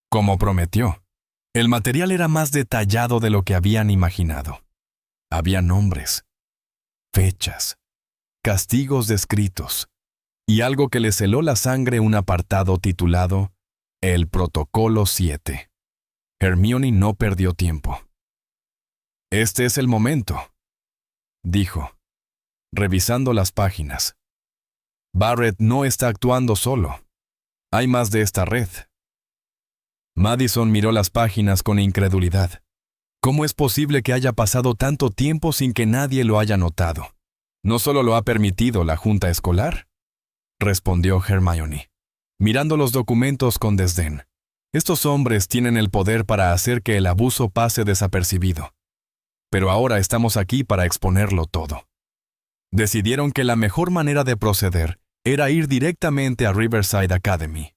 Como prometió, el material era más detallado de lo que habían imaginado. Había nombres, fechas, castigos descritos, y algo que les heló la sangre, un apartado titulado El Protocolo 7. Hermione no perdió tiempo. Este es el momento, dijo, revisando las páginas. Barrett no está actuando solo. Hay más de esta red. Madison miró las páginas con incredulidad. ¿Cómo es posible que haya pasado tanto tiempo sin que nadie lo haya notado? ¿No solo lo ha permitido la junta escolar?, respondió Hermione, mirando los documentos con desdén. Estos hombres tienen el poder para hacer que el abuso pase desapercibido. Pero ahora estamos aquí para exponerlo todo. Decidieron que la mejor manera de proceder era ir directamente a Riverside Academy.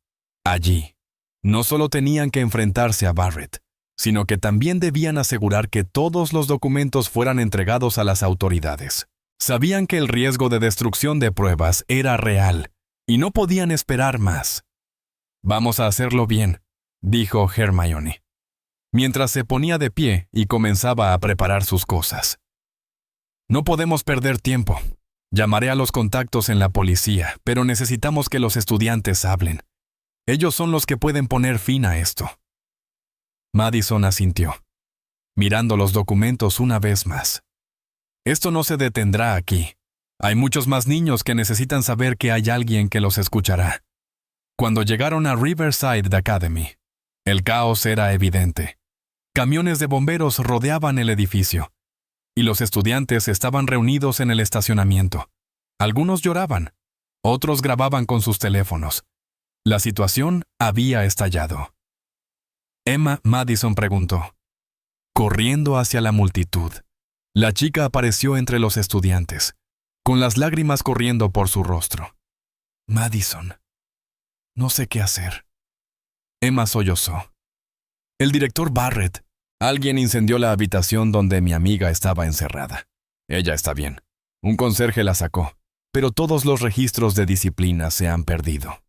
Allí, no solo tenían que enfrentarse a Barrett, sino que también debían asegurar que todos los documentos fueran entregados a las autoridades. Sabían que el riesgo de destrucción de pruebas era real, y no podían esperar más. Vamos a hacerlo bien, dijo Hermione, mientras se ponía de pie y comenzaba a preparar sus cosas. No podemos perder tiempo. Llamaré a los contactos en la policía, pero necesitamos que los estudiantes hablen. Ellos son los que pueden poner fin a esto. Madison asintió, mirando los documentos una vez más. Esto no se detendrá aquí. Hay muchos más niños que necesitan saber que hay alguien que los escuchará. Cuando llegaron a Riverside Academy, el caos era evidente. Camiones de bomberos rodeaban el edificio, y los estudiantes estaban reunidos en el estacionamiento. Algunos lloraban, otros grababan con sus teléfonos. La situación había estallado. Emma Madison preguntó, corriendo hacia la multitud. La chica apareció entre los estudiantes, con las lágrimas corriendo por su rostro. Madison, no sé qué hacer. Emma sollozó. El director Barrett, Alguien incendió la habitación donde mi amiga estaba encerrada. Ella está bien. Un conserje la sacó, pero todos los registros de disciplina se han perdido.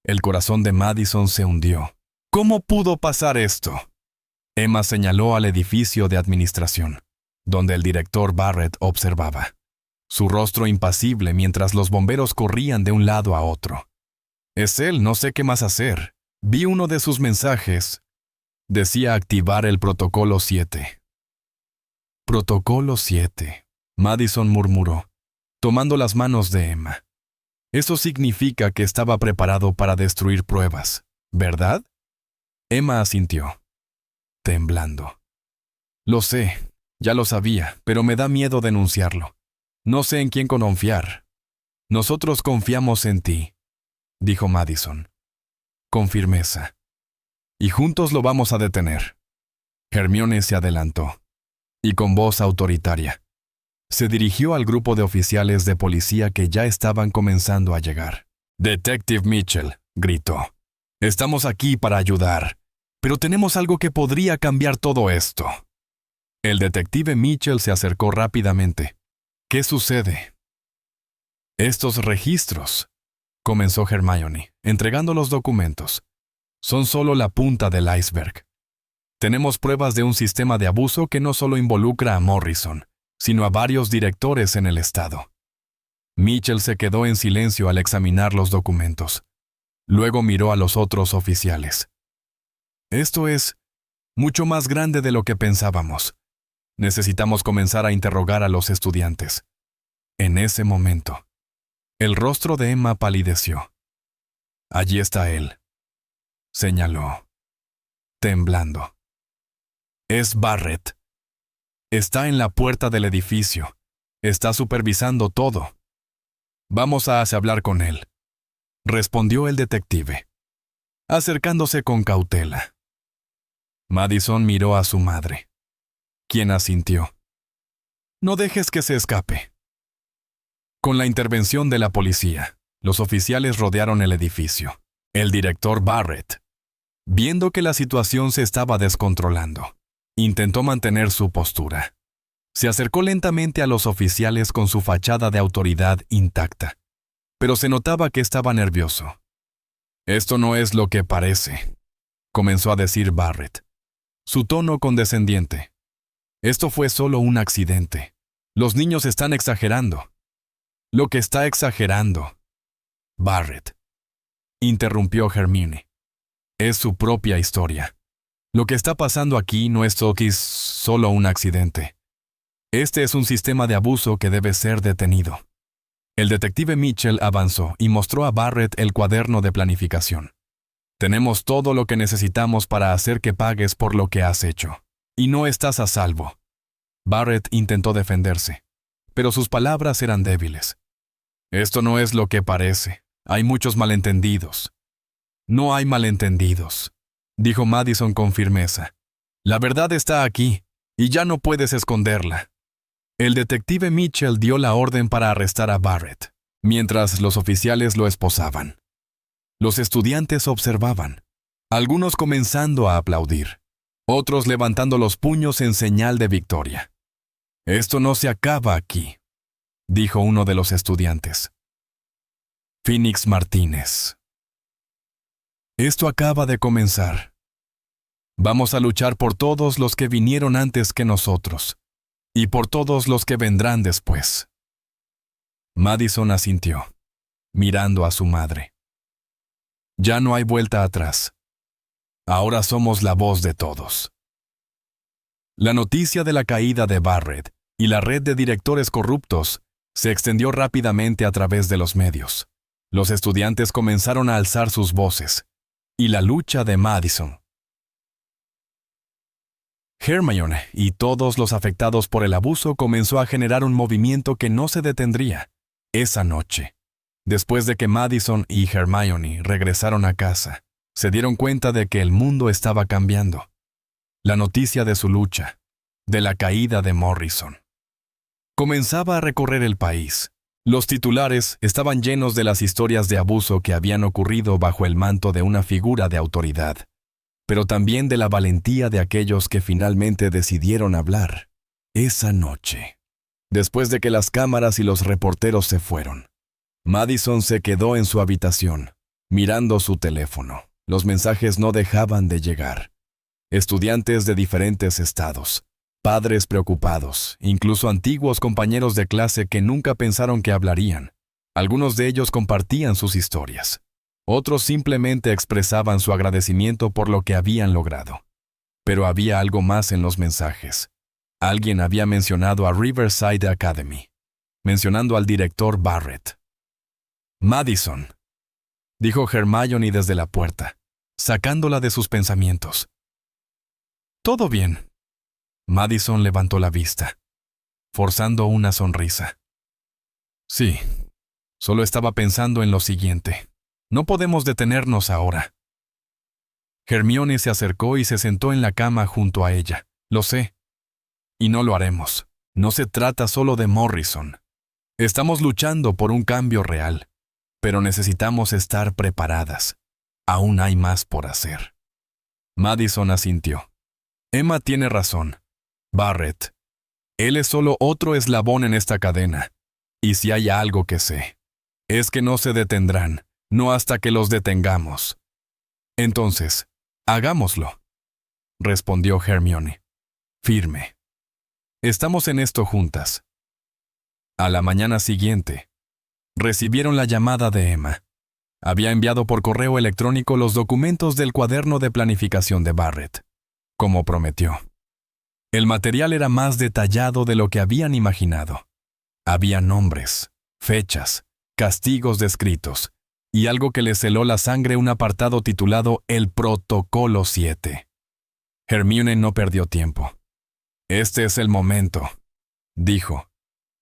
El corazón de Madison se hundió. ¿Cómo pudo pasar esto? Emma señaló al edificio de administración, donde el director Barrett observaba, su rostro impasible mientras los bomberos corrían de un lado a otro. Es él, no sé qué más hacer. Vi uno de sus mensajes. Decía activar el protocolo 7. Protocolo 7, Madison murmuró, tomando las manos de Emma. Eso significa que estaba preparado para destruir pruebas, ¿verdad? Emma asintió, temblando. Lo sé, ya lo sabía, pero me da miedo denunciarlo. No sé en quién confiar. Nosotros confiamos en ti, dijo Madison, con firmeza. Y juntos lo vamos a detener. Hermione se adelantó, y con voz autoritaria, se dirigió al grupo de oficiales de policía que ya estaban comenzando a llegar. Detective Mitchell, gritó. Estamos aquí para ayudar, pero tenemos algo que podría cambiar todo esto. El detective Mitchell se acercó rápidamente. ¿Qué sucede? Estos registros, comenzó Hermione, entregando los documentos, son solo la punta del iceberg. Tenemos pruebas de un sistema de abuso que no solo involucra a Morrison, sino a varios directores en el estado. Mitchell se quedó en silencio al examinar los documentos. Luego miró a los otros oficiales. Esto es mucho más grande de lo que pensábamos. Necesitamos comenzar a interrogar a los estudiantes. En ese momento, el rostro de Emma palideció. Allí está él, señaló, temblando. Es Barrett. Está en la puerta del edificio. Está supervisando todo. Vamos a hablar con él, respondió el detective, acercándose con cautela. Madison miró a su madre, quien asintió. No dejes que se escape. Con la intervención de la policía, los oficiales rodearon el edificio. El director Barrett, viendo que la situación se estaba descontrolando, intentó mantener su postura. Se acercó lentamente a los oficiales con su fachada de autoridad intacta, pero se notaba que estaba nervioso. Esto no es lo que parece, comenzó a decir Barrett, su tono condescendiente. Esto fue solo un accidente. Los niños están exagerando. Lo que está exagerando, Barrett, interrumpió Hermione, es su propia historia. Lo que está pasando aquí no es solo un accidente. Este es un sistema de abuso que debe ser detenido. El detective Mitchell avanzó y mostró a Barrett el cuaderno de planificación. Tenemos todo lo que necesitamos para hacer que pagues por lo que has hecho. Y no estás a salvo. Barrett intentó defenderse, pero sus palabras eran débiles. Esto no es lo que parece. Hay muchos malentendidos. No hay malentendidos, dijo Madison con firmeza. La verdad está aquí, y ya no puedes esconderla. El detective Mitchell dio la orden para arrestar a Barrett, mientras los oficiales lo esposaban. Los estudiantes observaban, algunos comenzando a aplaudir, otros levantando los puños en señal de victoria. Esto no se acaba aquí, dijo uno de los estudiantes. Phoenix Martínez. Esto acaba de comenzar. Vamos a luchar por todos los que vinieron antes que nosotros, y por todos los que vendrán después. Madison asintió, mirando a su madre. Ya no hay vuelta atrás. Ahora somos la voz de todos. La noticia de la caída de Barrett y la red de directores corruptos se extendió rápidamente a través de los medios. Los estudiantes comenzaron a alzar sus voces, y la lucha de Madison. Hermione y todos los afectados por el abuso comenzó a generar un movimiento que no se detendría. Esa noche, después de que Madison y Hermione regresaron a casa, se dieron cuenta de que el mundo estaba cambiando. La noticia de su lucha, de la caída de Morrison, comenzaba a recorrer el país. Los titulares estaban llenos de las historias de abuso que habían ocurrido bajo el manto de una figura de autoridad. pero también de la valentía de aquellos que finalmente decidieron hablar. Esa noche, después de que las cámaras y los reporteros se fueron, Madison se quedó en su habitación, mirando su teléfono. Los mensajes no dejaban de llegar. Estudiantes de diferentes estados, padres preocupados, incluso antiguos compañeros de clase que nunca pensaron que hablarían. Algunos de ellos compartían sus historias. Otros simplemente expresaban su agradecimiento por lo que habían logrado. Pero había algo más en los mensajes. Alguien había mencionado a Riverside Academy, mencionando al director Barrett. «Madison», dijo Hermione desde la puerta, sacándola de sus pensamientos. «¿Todo bien?» Madison levantó la vista, forzando una sonrisa. «Sí, solo estaba pensando en lo siguiente. No podemos detenernos ahora». Hermione se acercó y se sentó en la cama junto a ella. «Lo sé. Y no lo haremos. No se trata solo de Morrison. Estamos luchando por un cambio real, pero necesitamos estar preparadas. Aún hay más por hacer». Madison asintió. «Emma tiene razón. Barrett. Él es solo otro eslabón en esta cadena. Y si hay algo que sé, es que no se detendrán, no hasta que los detengamos». «Entonces, hagámoslo», respondió Hermione, firme. «Estamos en esto juntas». A la mañana siguiente, recibieron la llamada de Emma. Había enviado por correo electrónico los documentos del cuaderno de planificación de Barrett, como prometió. El material era más detallado de lo que habían imaginado. Había nombres, fechas, castigos descritos, y algo que les heló la sangre, un apartado titulado El Protocolo 7. Hermione no perdió tiempo. «Este es el momento», dijo,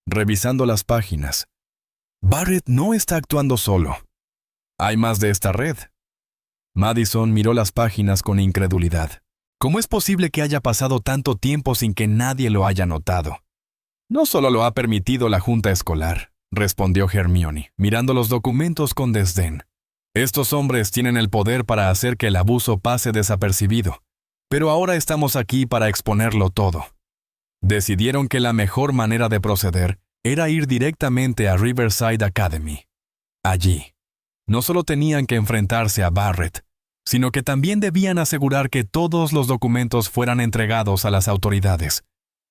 revisando las páginas. «Barrett no está actuando solo. Hay más de esta red». Madison miró las páginas con incredulidad. ¿Cómo es posible que haya pasado tanto tiempo sin que nadie lo haya notado? «No solo lo ha permitido la junta escolar», respondió Hermione, mirando los documentos con desdén. «Estos hombres tienen el poder para hacer que el abuso pase desapercibido, pero ahora estamos aquí para exponerlo todo». Decidieron que la mejor manera de proceder era ir directamente a Riverside Academy. Allí, no solo tenían que enfrentarse a Barrett, sino que también debían asegurar que todos los documentos fueran entregados a las autoridades.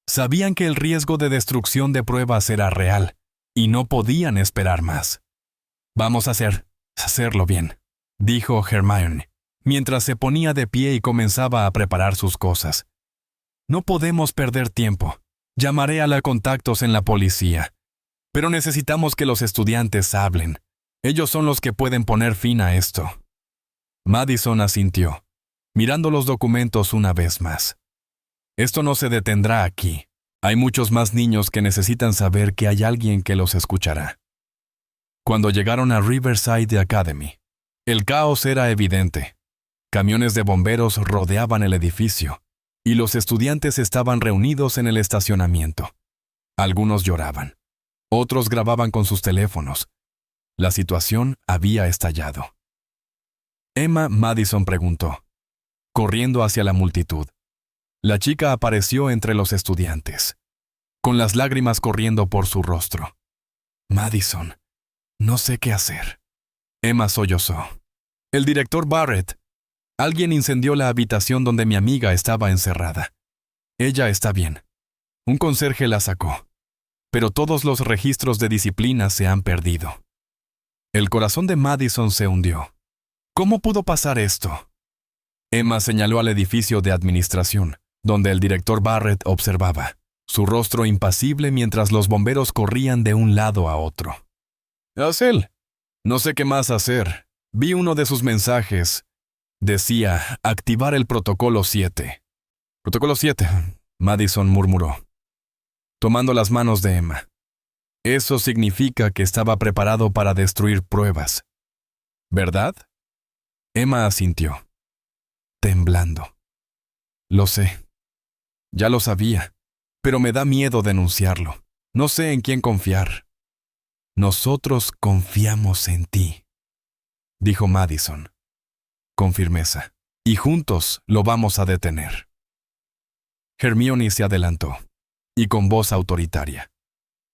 Sabían que el riesgo de destrucción de pruebas era real, y no podían esperar más. «Vamos a hacerlo bien», dijo Hermione, mientras se ponía de pie y comenzaba a preparar sus cosas. «No podemos perder tiempo. Llamaré a los contactos en la policía. Pero necesitamos que los estudiantes hablen. Ellos son los que pueden poner fin a esto». Madison asintió, mirando los documentos una vez más. «Esto no se detendrá aquí. Hay muchos más niños que necesitan saber que hay alguien que los escuchará». Cuando llegaron a Riverside Academy, el caos era evidente. Camiones de bomberos rodeaban el edificio, y los estudiantes estaban reunidos en el estacionamiento. Algunos lloraban. Otros grababan con sus teléfonos. La situación había estallado. Emma Madison preguntó, corriendo hacia la multitud. La chica apareció entre los estudiantes, con las lágrimas corriendo por su rostro. «Madison, no sé qué hacer». Emma sollozó. «El director Barrett. Alguien incendió la habitación donde mi amiga estaba encerrada. Ella está bien. Un conserje la sacó. Pero todos los registros de disciplina se han perdido». El corazón de Madison se hundió. ¿Cómo pudo pasar esto? Emma señaló al edificio de administración, donde el director Barrett observaba, su rostro impasible mientras los bomberos corrían de un lado a otro. «Es él. No sé qué más hacer. Vi uno de sus mensajes. Decía, activar el protocolo 7. «Protocolo 7», Madison murmuró, tomando las manos de Emma. «Eso significa que estaba preparado para destruir pruebas, ¿verdad?» Emma asintió, temblando. «Lo sé. Ya lo sabía, pero me da miedo denunciarlo. No sé en quién confiar». «Nosotros confiamos en ti», dijo Madison, con firmeza. y juntos lo vamos a detener. Hermione se adelantó, y con voz autoritaria,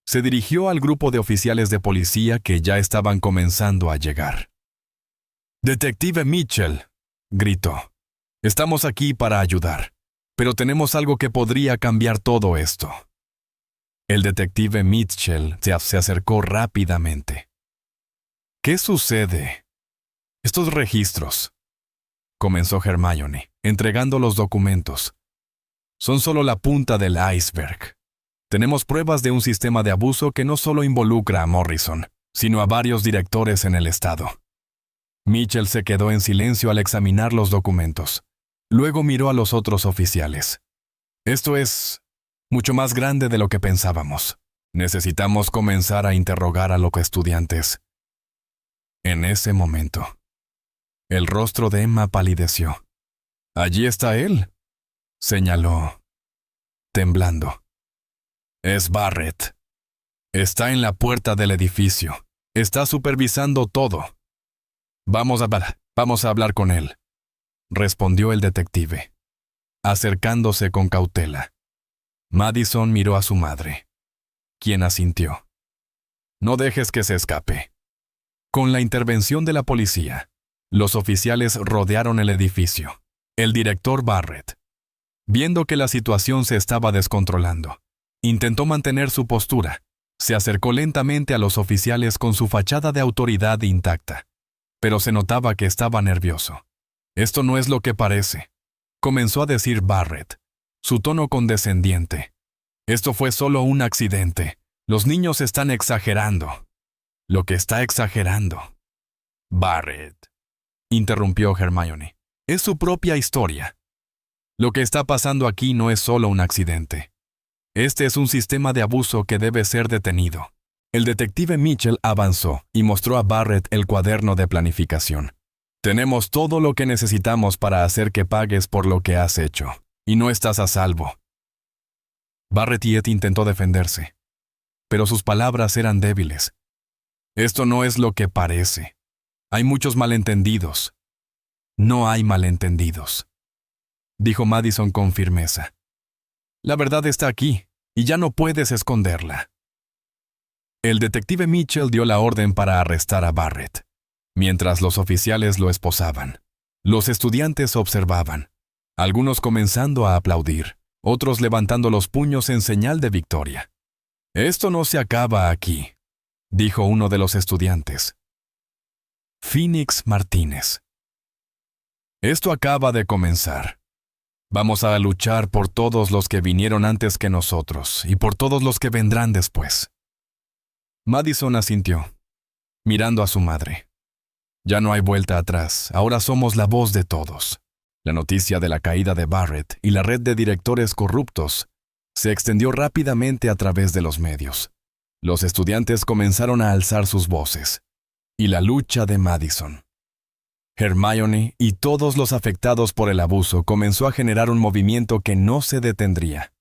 se dirigió al grupo de oficiales de policía que ya estaban comenzando a llegar. «Detective Mitchell», gritó, «estamos aquí para ayudar, pero tenemos algo que podría cambiar todo esto». El detective Mitchell se acercó rápidamente. «¿Qué sucede?» «Estos registros», comenzó Hermione, entregando los documentos, «son solo la punta del iceberg. Tenemos pruebas de un sistema de abuso que no solo involucra a Morrison, sino a varios directores en el estado». Mitchell se quedó en silencio al examinar los documentos. Luego miró a los otros oficiales. «Esto es mucho más grande de lo que pensábamos. Necesitamos comenzar a interrogar a los estudiantes». En ese momento, el rostro de Emma palideció. «Allí está él», señaló, temblando. «Es Barrett. Está en la puerta del edificio. Está supervisando todo». Vamos a hablar con él», respondió el detective, acercándose con cautela. Madison miró a su madre, quien asintió. «No dejes que se escape». Con la intervención de la policía, los oficiales rodearon el edificio. El director Barrett, viendo que la situación se estaba descontrolando, intentó mantener su postura. Se acercó lentamente a los oficiales con su fachada de autoridad intacta, pero se notaba que estaba nervioso. «Esto no es lo que parece», comenzó a decir Barrett, su tono condescendiente. «Esto fue solo un accidente. Los niños están exagerando». «Lo que está exagerando». «Barrett», interrumpió Hermione, «es su propia historia. Lo que está pasando aquí no es solo un accidente. Este es un sistema de abuso que debe ser detenido». El detective Mitchell avanzó y mostró a Barrett el cuaderno de planificación. «Tenemos todo lo que necesitamos para hacer que pagues por lo que has hecho, y no estás a salvo». Barrett intentó defenderse, pero sus palabras eran débiles. «Esto no es lo que parece. Hay muchos malentendidos». «No hay malentendidos», dijo Madison con firmeza. «La verdad está aquí, y ya no puedes esconderla». El detective Mitchell dio la orden para arrestar a Barrett, mientras los oficiales lo esposaban. Los estudiantes observaban, algunos comenzando a aplaudir, otros levantando los puños en señal de victoria. «Esto no se acaba aquí», dijo uno de los estudiantes. Phoenix Martínez. «Esto acaba de comenzar. Vamos a luchar por todos los que vinieron antes que nosotros y por todos los que vendrán después». Madison asintió, mirando a su madre. «Ya no hay vuelta atrás, ahora somos la voz de todos». La noticia de la caída de Barrett y la red de directores corruptos se extendió rápidamente a través de los medios. Los estudiantes comenzaron a alzar sus voces. Y la lucha de Madison, Hermione y todos los afectados por el abuso comenzó a generar un movimiento que no se detendría.